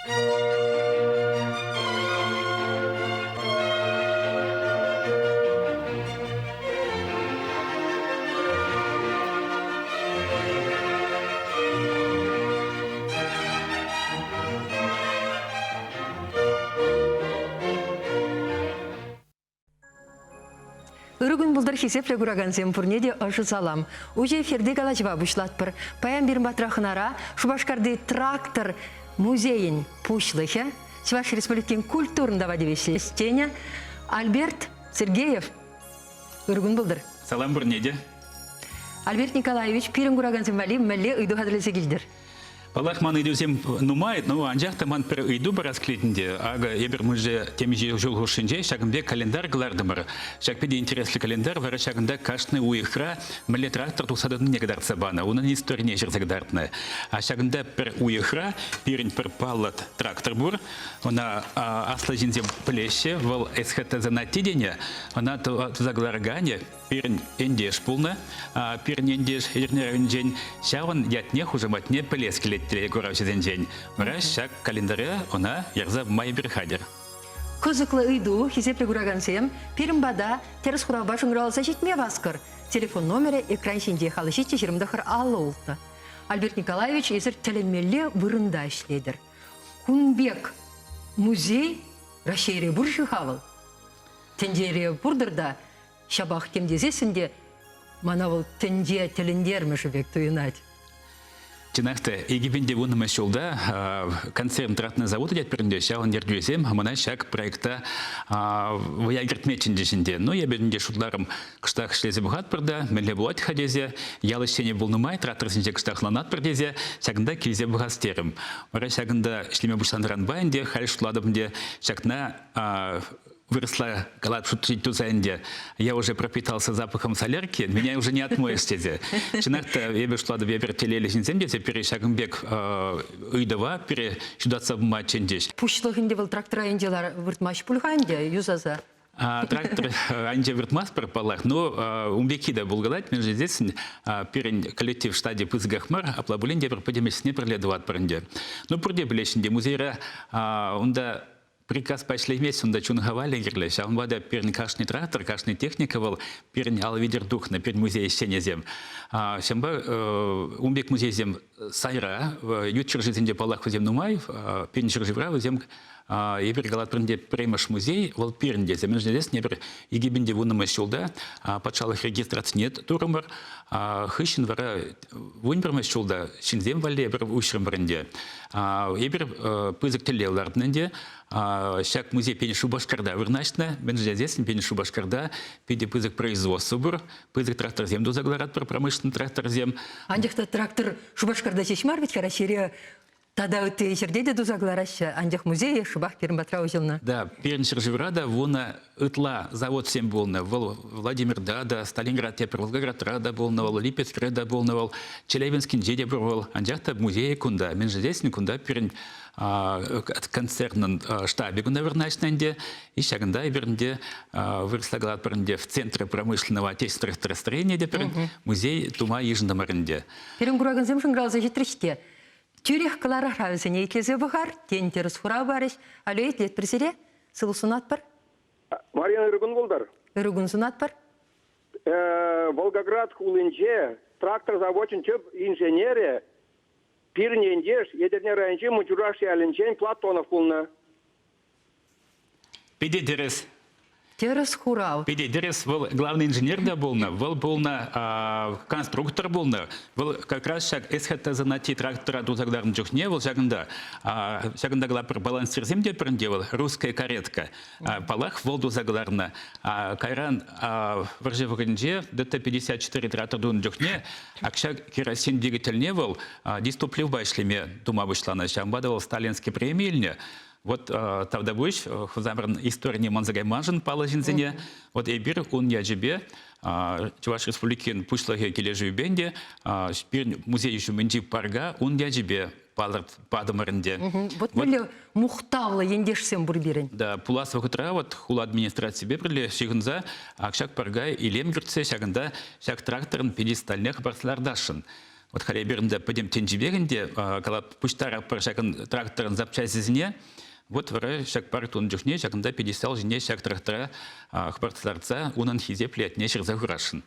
Үргін бұлдар хесепле күраған земпурнеде ұшы салам. Уже эфирде қалачыва бұшлатпыр. Паян бір батрақынара Шубашкарды трактор музейін пушлығы. Чуваш республикин культурында вадевеші стеня. Альберт Сергеев. Үргін бұлдар. Салам бұрнеде. Альберт Николаевич пирін күраған земвали мәлі үйді қадырлесе келдір. Балах ман идем нумает, но анжахта ман per иду барасклитнде, ага ебер муже темиже жол хушинже, шагнде календар глардымыр. Шагпеди интересный календар, вара шагнда кашны уихра, мле трактор тусадын негадар сабана, унан история жерзагдартна. А шагнда per уихра, пирин per палат трактор бур, она аслажинзе плеще, вол эсхата занатиденя, она загларгане, пирин эндеш пулна, пирин эндеш ернервин день, шаван ятне хужаматне плескелет. Телегоравчы день. Мраш шак календаря она ярза май берхадер. Кызыклы ыйду хизепле күрәгәнсем, пирмбада терс хурава шуңралса җитмә баскыр. Телефон номеры экран синде халыши чирымдахыр аллылты. Альберт Николаевич эсер телемелле вырында эшледер. Кунбек музей Рашере буршы хавыл. Тендере бурдырда шабах темдезесінде манавыл тенде телендермеш бек туйнать. Чинахта египенде вуннама шулда концерн тратный завод идет перенде, шалан дердюзем, мана шак проекта ваягертмечендешенде. Но я беренде шутларым кштах шлезе бухат перда, меле булат хадезе, ялышене булнумай, трактор синде кштах ланат пердезе, шагында килзе бухастерым. Мара шагында шлеме бушандран байнде, хали шутладымде, шакна выросла галат шутить тузенде. Я уже пропитался запахом солярки, меня уже не отмоешь тезе. Чинахта ебе шла до вебер телели синземде, теперь шагымбек ыйдава перешудаться в матчендеш. Пушлыгынде был трактора инделар выртмаш пульханде юзаза. Трактор анде выртмас пропалах, но умбеки да булгалать, между здесь перен коллектив в стадии пызгахмар, а плабулинде пропадемес не проледоват паренде. Но пурде блещенде музейра, онда приказ пошли вместе, он до чунгавали гирлеш, а он вода перн кашный трактор, кашный техника был, перн алвидер дух на перн музей сенезем. Шамба умбек музей зем сайра, ютчер жизнь палах зем нумай, перн черживра зем ебер галат пренде премаш музей, вол пернде зем здесь небер егибенде вуннама шулда, патшалых регистраций нет турмар, хыщен вара вунберма шулда, шинзем вале ебер ушрем бренде, ебер пызык телелардненде. Шак музей пени Шубашкарда вырначна, бенждезесен пени Шубашкарда, педи пызык производства бур, пызык трактор зем дозагларат про промышленный трактор зем. Андехта трактор Шубашкарда чечмар ведь харашире тада ты жердеде дозаглараща, андех музей Шубах пермбатра узелна. Да, перншер живрада вона ытла завод всем болна, Владимир Дада, Сталинград тепер, Волгоград Рада болнавал, Липецк Рада болнавал, Челябинский деде бурвал, андехта музей кунда, бенждезесен кунда перн от концерна штабе наверное, и шаганда и вернде выросла галат пернде в центре промышленного отечественного строения, где музей тума ежында марынде. Перен кураган земшин грал за житричте. Тюрех калара хавзене иклезе бухар, тентерс хура бариш, алюет лет пресере, сылусунат пар? Марьяна Иргун болдар. Иргун сунат пар? Волгоград хулынче, трактор заводчен чөп инженере, пирнендеш, едернеренче, мучураши алинчен, Платонов кулна. Педидерес. Терес хурау. Педидерес был главный инженер да болна, был на конструктор болна, был как раз шаг эсхата занати трактора до загдарм джухне, был шаганда глапер балансир земде прендевал, русская каретка, палах волду загларна, кайран варжевогенже, ДТ 54 трактор дун джухне, акшак керосин двигатель не был, диступлив байшлеме дума вышла на шамбадовал сталинский премиальня. Вот тогда будешь, хузамран история манзагай манжен палажинзене, вот эбир он я джебе, Чуваш республикин пушлаге кележу бенде, музей еще менди парга, он я джебе паларт падамаренде. Вот были мухтавла ендешсем бурбирен. Да, пулас вахутра вот хула администрации бебрли шигнза, акшак парга и лемгерце шаганда шак тракторн педестальных барслардашин. Вот халеберінде пойдем тенжибегінде, когда пуштара паршакын тракторын запчастизіне, вот вара шак партун жүхне, шакында 50 жіне шак трактора хпартсарца, унан хизеп летне шырзагурашын.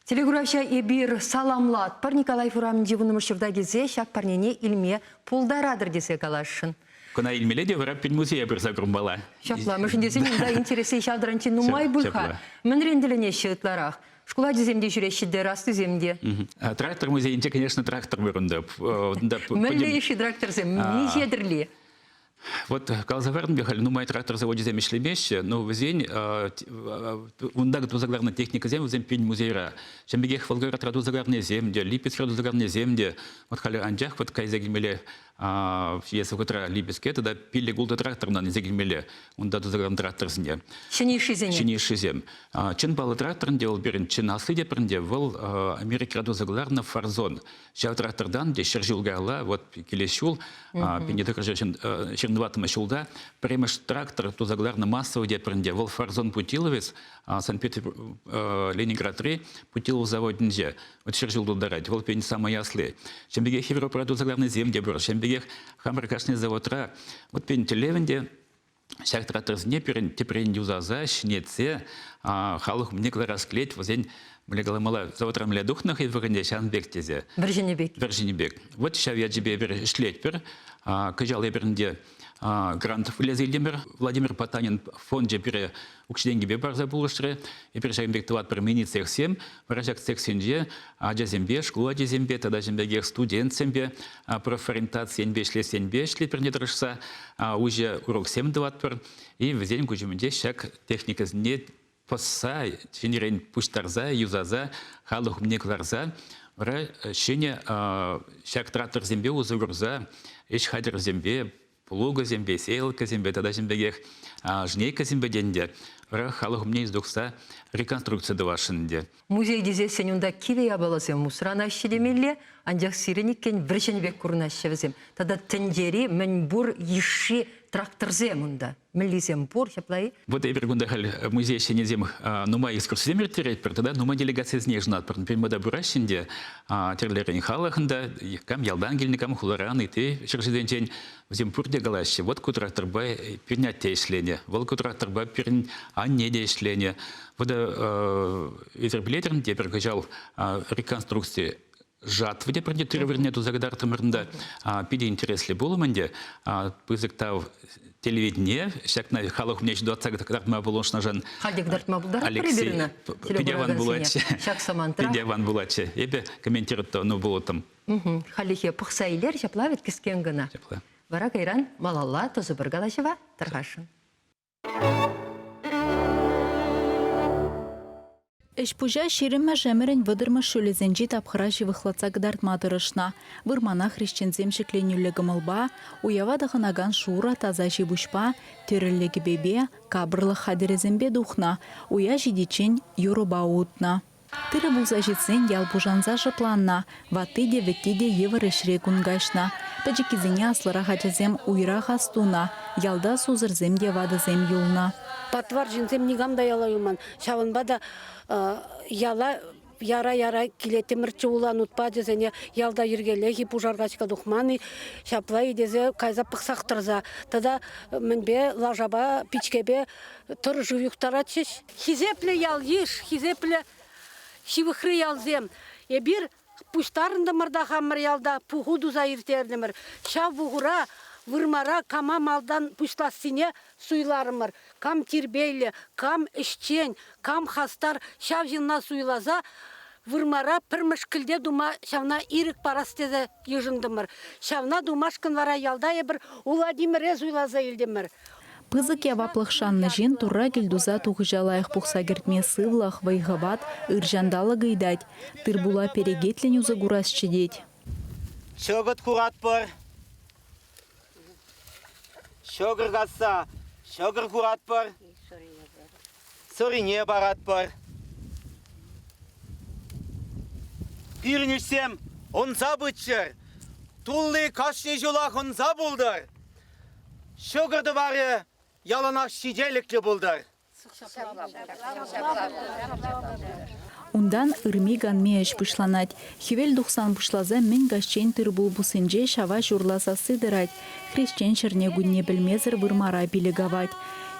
Телеграфия эбир саламлат. Пар Николай Фурам дивунымышевда гизе, шак парнене илме пулдарадыр десе калашын. Кона илмеледе вара пен музея бір загрумбала. Шапла, мы жіндесе ненда интересы шавдыранчы нумай бұлха. Мен ренделіне шытларах. Школа земде жүрещиде, расты земде. Трактор музейінде, конечно, трактор бұрынды. Мен леші трактор зем, не хедірли. Вот Калзаверн бегали, ну мой трактор заводе земешли мещи, но в зень ундак тузагарна техника зем в зем пень музейра. Чем бегех волгара траду загарне земде, липец траду загарне земде. Вот хали анджах вот кай загимеле если утра липецке, тогда пили гулда трактор на загимеле, унда тузагарн трактор зне. Шинейший зем. Шинейший зем. Чин балы трактор делал берен, чин аслыде пренде вол Америка траду загарна фарзон. Ща трактордан, где шержил гала, вот келещул, пенедок черноватым шулда, премеш трактор тузагарна массово где пренде вол фарзон Путиловец, Санкт-Петербург, Ленинград 3, Путилов завод нельзя. Вот шержил дударать, вол пень самый яслы. Чем бегех Европа тузагарна земде был, чем бегех хамракашный завод ра, вот пень телевенде, шак трактор зне теперь юзаза, шнеце, халух мне расклеить, возень Блегала мала заводрам для духнах и выренде шанбек тезе. Вержинебек. Вот сейчас я тебе шлетпер, кажал я бернде грант влезилимер, Владимир Потанин в фонде пере учденьги бебар забулышре, и перешагбек товат применить всех 7, выражак всех сенже, зембе, школа зембе, тогда зембегех студент зембе, профориентация зембе шли пернедрышса, уже урок 7 даватпер, и в день гужемде шаг техника не посай, чинерен пуштарза, юзаза, халух мне кларза, вра щене шак трактор зембе узугурза, иш хадер зембе, плуга зембе, сейлка зембе, тогда зембегех жнейка зембе денде, вра халух мне издухса реконструкция давашынде. Музей дезе сенюнда киве ябалазем мусрана щелемелле, анжақ сирениккен віршенбек курнащевзем. Тогда тендери мен бур еши тракторзем унда. Мелизем бур, шаплай. Вот я бергунда музей сенезем нума экскурсиемер терепер, тогда нума делегация снежнат, например, мода буращенде, терлерен халахында, кам ялдангельникам хуларан и ты шершиден день взем пурде галаще. Вот кутрактор бай пернять тейшлене, вот кутрактор бай пернять анне дейшлене. Вот изерблетерн те перекачал реконструкции жатвы де продиктировали эту загадарту мрнда, пиди интересли булуманде, пызыктав телевидение, всяк на халах мне 20 когда мы было жан Алексей Пидяван Булачи, Пидяван Булачи, ебе комментирует то, ну было там. Халихе пухсайлер шаплавит кискенгана. Вара кайран малалла то забаргалашева тархашын. Эшпужа ширима жемерен выдырма шөлезенжи тапхыраши выхлаца гдартмадырышна. Вырмана хрещензем шекленюллегі мылба, уява дағынаган шура таза жибушпа, теріллегі бебе, кабырлы хадерезембе духна, уя жидичен юруба утна. Тыры бұлза жетсен ялбужанза жыпланна, ватыде веттиде еварышре кунгашна. Таджикизене аслыра хачазем уйра хастуна, ялда сузырземде вадызем юлна. Патвар жинсем нигамда ялаюман. Шавынбада яра килетемірчі улан ұтпа дезене ялда ергелеги пужаргачка духманы шаплай дезе кайза пықсақтырза. Тада мінбе лажаба пичкебе тұр жуюқтаратшыш. Хизепле ял еш, хизепле шивықры ялзем. Ебір пуштарында мырда хамыр ялда пухуду заиртердімір. Шав бұғыра вырмара кама малдан пушласыне суйларымыр. Кам тирбейлі, кам ішчен, кам хастар шав жинна суйлаза, вырмара пірмішкілде дума шавна ирік парастезе ежіндімір. Шавна думашкын вара ялдайы бір Владимире суйлаза елдемір. Пызык яваплықшанны жин турра келдуза туғыжалайық пұқса кертме сывлақ вайғабат ыржандалы гайдать. Тырбула перегетлен юзы гурас чедеть. Шогыт курат бар. Шогыр гасса, шогыр курат бар. Сорине барат бар. Пирнишсем, он забытчыр. Тулли кашни жолақ он забулдар. Шогырды бары яланақ шиделікті бұлдар. Ундан ырми ганме эш пышланать. Хивел 90 пышлаза мен гашчен тыр булбусынже шава журласа сыдырать. Хрещен шерне гунне білмезір вырмара билегавать.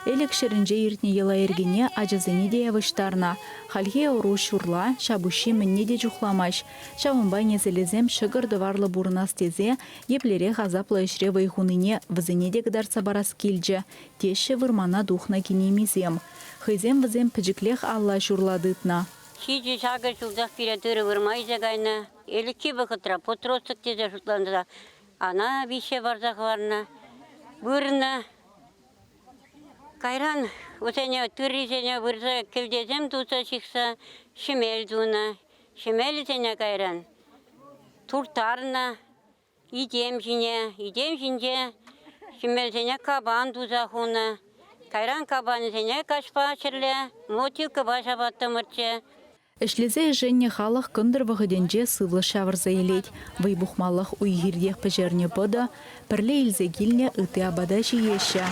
Элек шерінже иртне ела ергене ажызыне де явыштарна. Хальге ору шурла, шабуши мінне де жухламаш. Шавынбай незелезем шығырды варлы бурнас тезе, еплере ғазаплы ішре вайхуныне візіне де гыдарса барас келже. Теші вырмана духна кенемезем. Хызем візем піжіклех алла шурладытна. Сиджи шагыр шулдақ пиретыры вырмай жагайна. Элекке бұқытра, потростық тезе шутландыра. Ана бише барзақ варна. Бұрына. Кайран, осене түррисене вырса келдезем туса шықса, шемел дуна. Шемел сене кайран. Туртарна. Идем жинже. Шемел сене кабан туса хуна. Кайран кабан сене кашпа шырле. Мотив каба шабатты мырче. Эшлезе женне халық күндір вғыденже сывлы шавырза елет. Вайбухмалық уйгирдех пәжерне бұды, пірле илзе келне үті абада жиеші.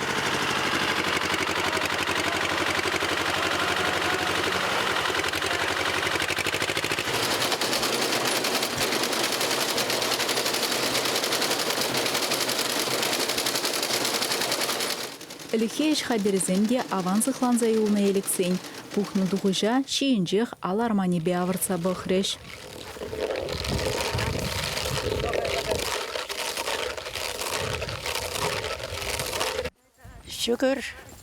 Әліхе хадерізенде авансықлан зайылына еліксен. Пухны дұғыжа шиінжех ал армани бе авырца бұқреш. Шүгір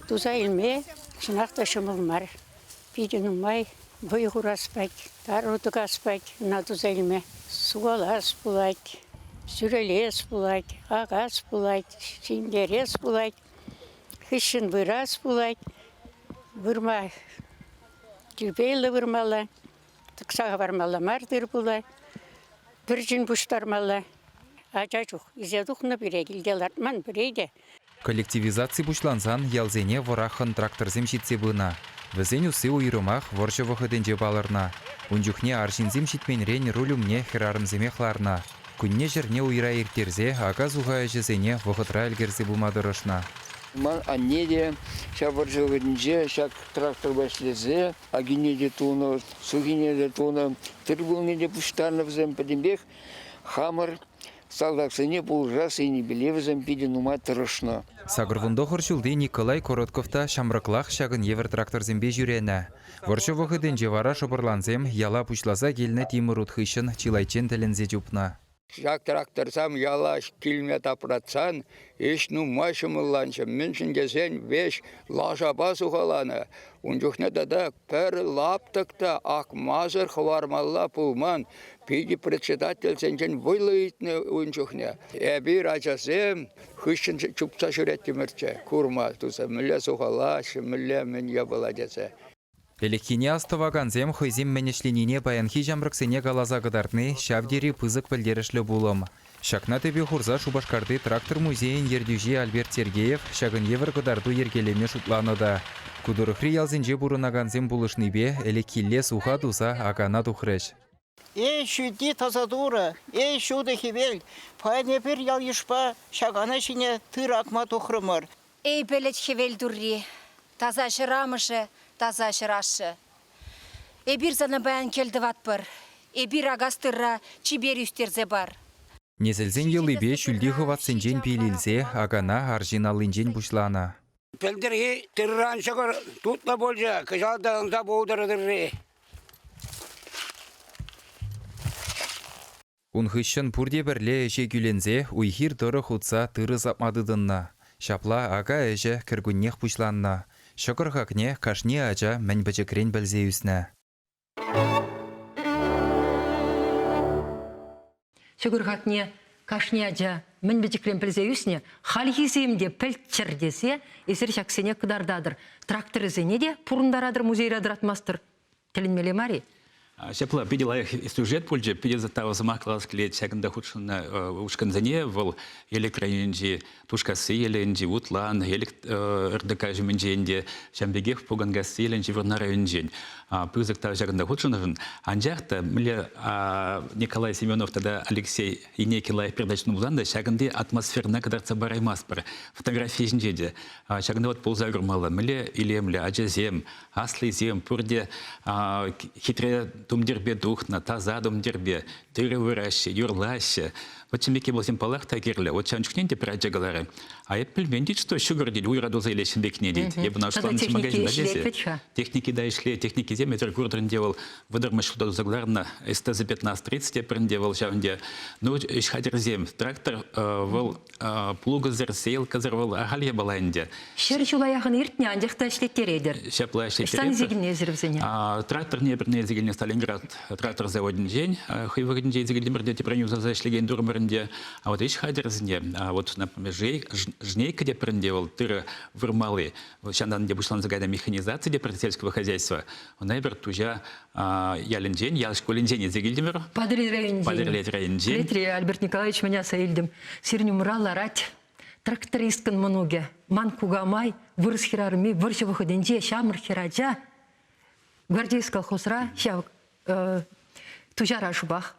туза илме, шынақта шымылмар. Пиден умай, бұйғыр аспайд, тарудық аспайд, на туза илме. Суғалас бұлайд, сүрелес бұлайд, ағас бұлайд, синдерес бұлайд. Хышын вырас бұлайд, вырма, тілбейлі вырмалы, тұқсаға бармалы мардыр бұлай, біржін бұштармалы. Ача жоқ, изядуқны біре, келдел артман бірейді. Коллективизация бушлансан ялзене ворахан тракторзем шитсе бына. Візен усы уйрымах воршывы хөденже балырна. Унжухне аршинзем шитменрен рулюмне херарымземе хларна. Күнне жерне уйра ертерзе, аға зуға әжізене вғытра әлгерзе бұмадырышна. Ман аннеде, шабыржығынже, шак трактор бәшлезе, агинеде туны, сугинеде туны, тырбылнеде пұштарнывзем пәдембек, хамыр, салдақсыне бұл жасыне білевзем пиден ума тұрышны. Сагырвунды хоршулды Николай Коротковта шамрықлақ шағын евер тракторзембе жүрені. Воршы вғыден жевара шобырланзем, яла пұшласа келіне тимыр ұтхышын чилайчен тілінзе жүпна. Шак тракторсам ялаш килмет апратсан, еш машымылланшы, меншін кезен веш лажаба сухаланы. Унжухне дада пір лаптықта ақмазыр хвармалла пулман, пиди председатель сенчен вылыйтны унжухне. Эбир ачасем хыщын чупса шүреттімірче, курма туса, мүлі сухалашы, мүлі мен ябыла десе. Элеккине астываганзем хойзем менешленине баянхи жамрыксене галаза гыдартны шавдери пызык пілдерішлі булым. Шакна тебе хурза Шубашкарды трактор музейін ердюжи Альберт Сергеев шагын евр гыдарду ергелеме шутланыда. Кудырыхри ялзенже бурынаганзем булышныбе элеккилле суха туса агана тухрыш. Эй, шуди тазадура, эй, шуды хивель, пайне бір ял ешпа, шагана шине тыр акма тухрымыр. Эй, белет хивель дурри, таза жырамышы, таза жырашы. Эбир зана баян келді ватпыр, эбир агастырра чибер үстерзе бар. Незелзен елыбе шүлді хыватсенжен пейлілзе агана аржиналынжен бушлана. Пелдерге тырран шығыр тұтла болжа, кыжалдағында болдырыдыры. Унхыщын пурде бірле әже күлензе уйхир тұры хутса тыры запмадыдынна. Шапла ага әже кіргүннех бушланна. Шықыр хакне кашне ажа мән бәчекрен бәлзе үсіне. Шықыр хакне кашне ажа мән бәчекрен бәлзе үсіне халхиземде пәлтчір десе, есір шақсене кыдардадыр. Трактор зене де пұрындарадыр музейрадыр атмастыр. Тілінмеле мари? Шепла пидела сюжет пульже, пидела того замахлась клеть, всяком худшина ушканзане, вол электроинжи, тушкасы еленжи, утлан, РДК жеменженде, шамбегех пугангасы еленжи вернаренжень. Пызык того всяком худшина, анжахта, мне Николай Семенов тогда Алексей и Николай передачную бланда, всякомде атмосферна, когда цабарай маспар, фотографии женде, всякомде вот ползагрмала, мне или мля, аджазем, аслизем, пурде хитре тумдербе духна, таза думдербе, тыры выраще, юрлаще. Вот чем беке был симпалах тагерле, вот чанчукнен те праджагалары. А я пельмендит, что шугар дед, уйраду заилещен бекне дед. Я бы нашла на магазин бадесе. Техники да шли, техники земли, теркурдрен делал, выдермыш что загларно, СТЗ 1530 я прендевал шавнде. Ну, иш хадер зем, трактор был плугазер, сейлка зервал, агалья баланде. Шерчулаяхын иртне андехта шлеттередер. Шапла Штан зигне зервзене. Трактор не берне зигне Сталинград, трактор за один день, хывыгн день зигне берне те пронюза зашлеген дурмернде. А вот иш хадер зне, а вот например жнейка де прендевал, тыры вырмалы. Вот сейчас где бушла загайда механизация де сельского хозяйства. Он найбер тужа ялен день, ялшколен день зигильдемер. Падрилет район день. Литри Альберт Николаевич меня саильдем. Сирню рать. Трактористкан мануге. Ман кугамай, вырыс хирарми, вырсы выходенде, шамыр хираджа. Гвардейский колхозра, ща тужара шубах.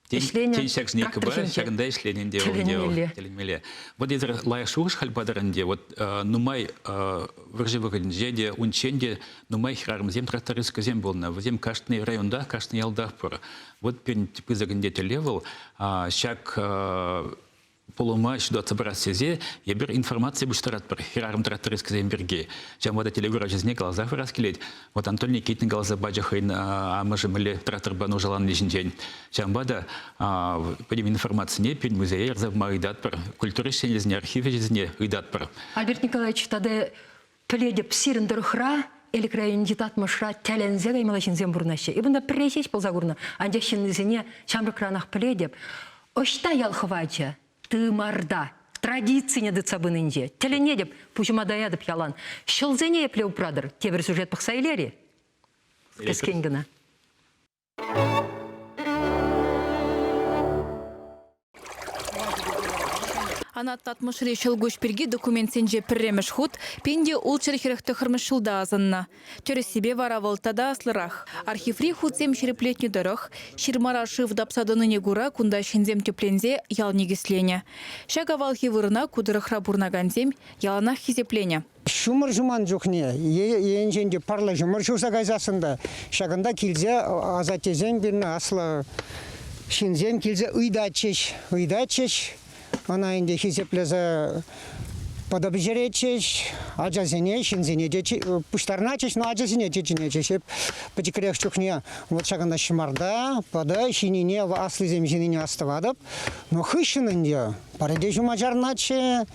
Тень шаг жнейка ба, шагында ишленен де теленмеле. Вот езір лая шуғыш халбадарынде, вот нумай выржы выходенде де, унченде, нумай хирарымзем трактористка зем болна. Взем каштный районда, каштный ялдах пора. Вот перн пызагынде телевел, шаг полума сюда собрать сезе, я бер информации буштарат про хирарм трактористка земберге. Чем вот эти легура жизни глаза раскилить. Вот Антон Никитин глаза баджахайн, а мы же были трактор бану желан лишний день. Чем бада подим информации не пень музей разобмай дат про культуры жизни, архивы жизни и дат про. Альберт Николаевич тогда пледе псирен дорхра. Или крайне детат машра тялензега и малачин зембурнаще. И бunda пресечь ползагурна. Андящин низине чамры кранах пледеп. Ошта ялховача. Ты марда. Традиции не дыцабынынде. Теленедеп, пучума даядып ялан. Шылзене еплеу прадыр. Тебір сюжет пахсайлери. Кескенгіна. Анат татмышри шылгуш перги документсенже пірреміш худ, пенде улчыр херекті хырмышылда азынна. Törі себе варавыл тада аслырах. Архиври худсем шереплетні дырых, ширмара шыв дапсадыныне гура кунда шензем теплензе ял негеслене. Шага валхи вырына кудырыхра бурнаганзем яланах хизеплене. Шумыр жуман жоқне, енженде парла жұмыр жуса гайзасында. Шагында келзе азатезен бірні аслы шензем келзе ұйдачеш. Она инде хизеплезе подобжеречеш, аджазине, шинзине, пуштарначеш, но аджазине чечинечеш. Потекрех чухне, вот шаганда шмарда, пода, шинине, аслы земжинине оставадып. Но хыщин инде, параде жумаджарначе,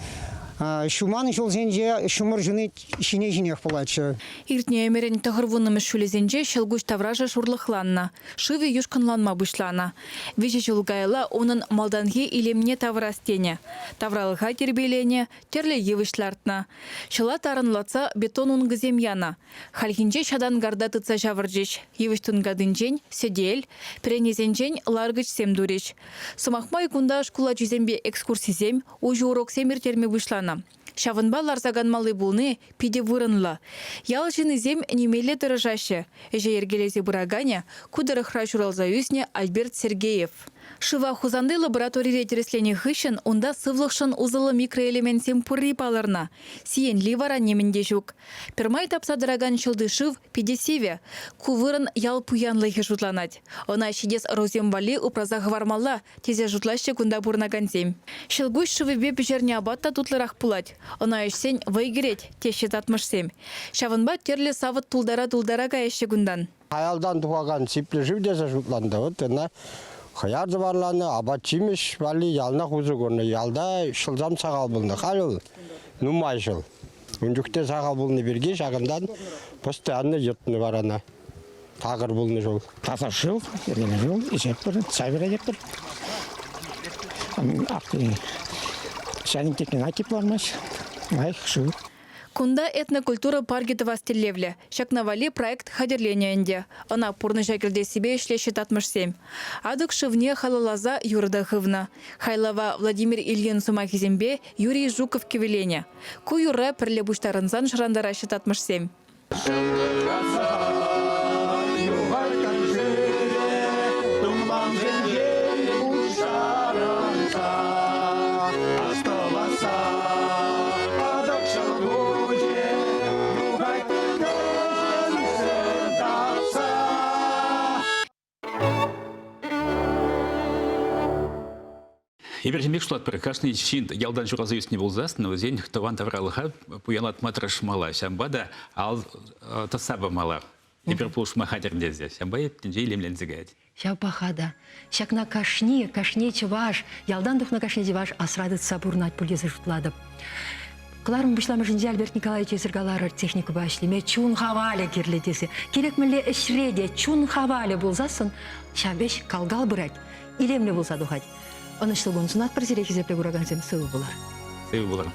шуман жолзенже шумыр жыны шине-жинех полачы. Иртне эмерен тахырвунымы шулезенже шелгуш тавража шурлыхланна. Шывы юшканланма бұшлана. Веже жылгайла onun малданге илемне таврастене. Тавралыға тербелене, терле евышлартна. Шыла тарынлаца бетон унгызем яна. Халхинже шадан гарда тыца жавыржеш. Евыштын гадынжен седел, пренезенжен ларгыч семдуреш. Сымахмай кунда шкула жизембе экскурсизем, ужы урок семір терме бұшлана. Шавынба ларзаган малы булны пиде вырынла. Ял жинызем немеле дырыжашы. Эже ергелезе бураганя кудырыхра журалза үсне Альберт Сергеев. Шыва хузанды лабораторий ретереслени хыщын, онда сывлықшын узылы микроэлементсем пырри палырна. Сиенли вара немінде жүк. Пермай тапсадыраган шылды шыв пидесеве. Кувырын ял пуянлыхи жутланать. Она шидес розем вали упраза гвармала, тезе жутлаще кунда бурнагансем. Шылгуш шывыбе пижерне абатта тутлырах пулать. Она ешсен вайгереть, тешет атмышсем. Шавынба терле савыт тулдара каяще гундан. Хаялдан туғаған сипле живдезе жутланды. Вот она Хаяр забарланы, абатчимеш, вали ялна хузы көрні. Ялда шылзам сағал бұлны. Қалыл, нумай жыл. Үнжікте сағал бұлны берге, жағындан постоянны жұртыны барана. Тағыр бұлны жол. Таза жыл, ергені жыл, есеп бір, сайбыра деп бір. Ақты сәнің текмен айтып бармаш. Майх жыл. Кунда этнокультура паргеты вастелевле. Шакнавали проект хадерленияінде. Она пурны жакерде себе шлещет атмышсем. Адык шывне халалаза юрда хывна. Хайлава Владимир Ильин Сумахизембе Юрий Жуков кевелене. Ку юрра пірле буштарынзан шырандара шет атмышсем. Ибержемек шлат бір кашны чин ялдан журазы не болзасын, но зен тован тавралыха пуялат матраш мала. Шамбада ал тасаба мала. Ибер пулшма хадерде здесь. Шамба ептенже илемлензігает. Шау пахада. Шакна кашне чеваш. Ялдан духна кашне чеваш асрадыт сабурнать пулезы жутладып. Кларым бушламы жинде Альберт Николаевич езіргалары техника башлеме чун хавале керлетесі. Керек мүлі ішреде чун хавале болзасын, шабеш калгал бұрайд. Илемле болса дұхать. Онышлы бұнсынат бір зерек зепле құраған сем сығы болар. Сығы болар.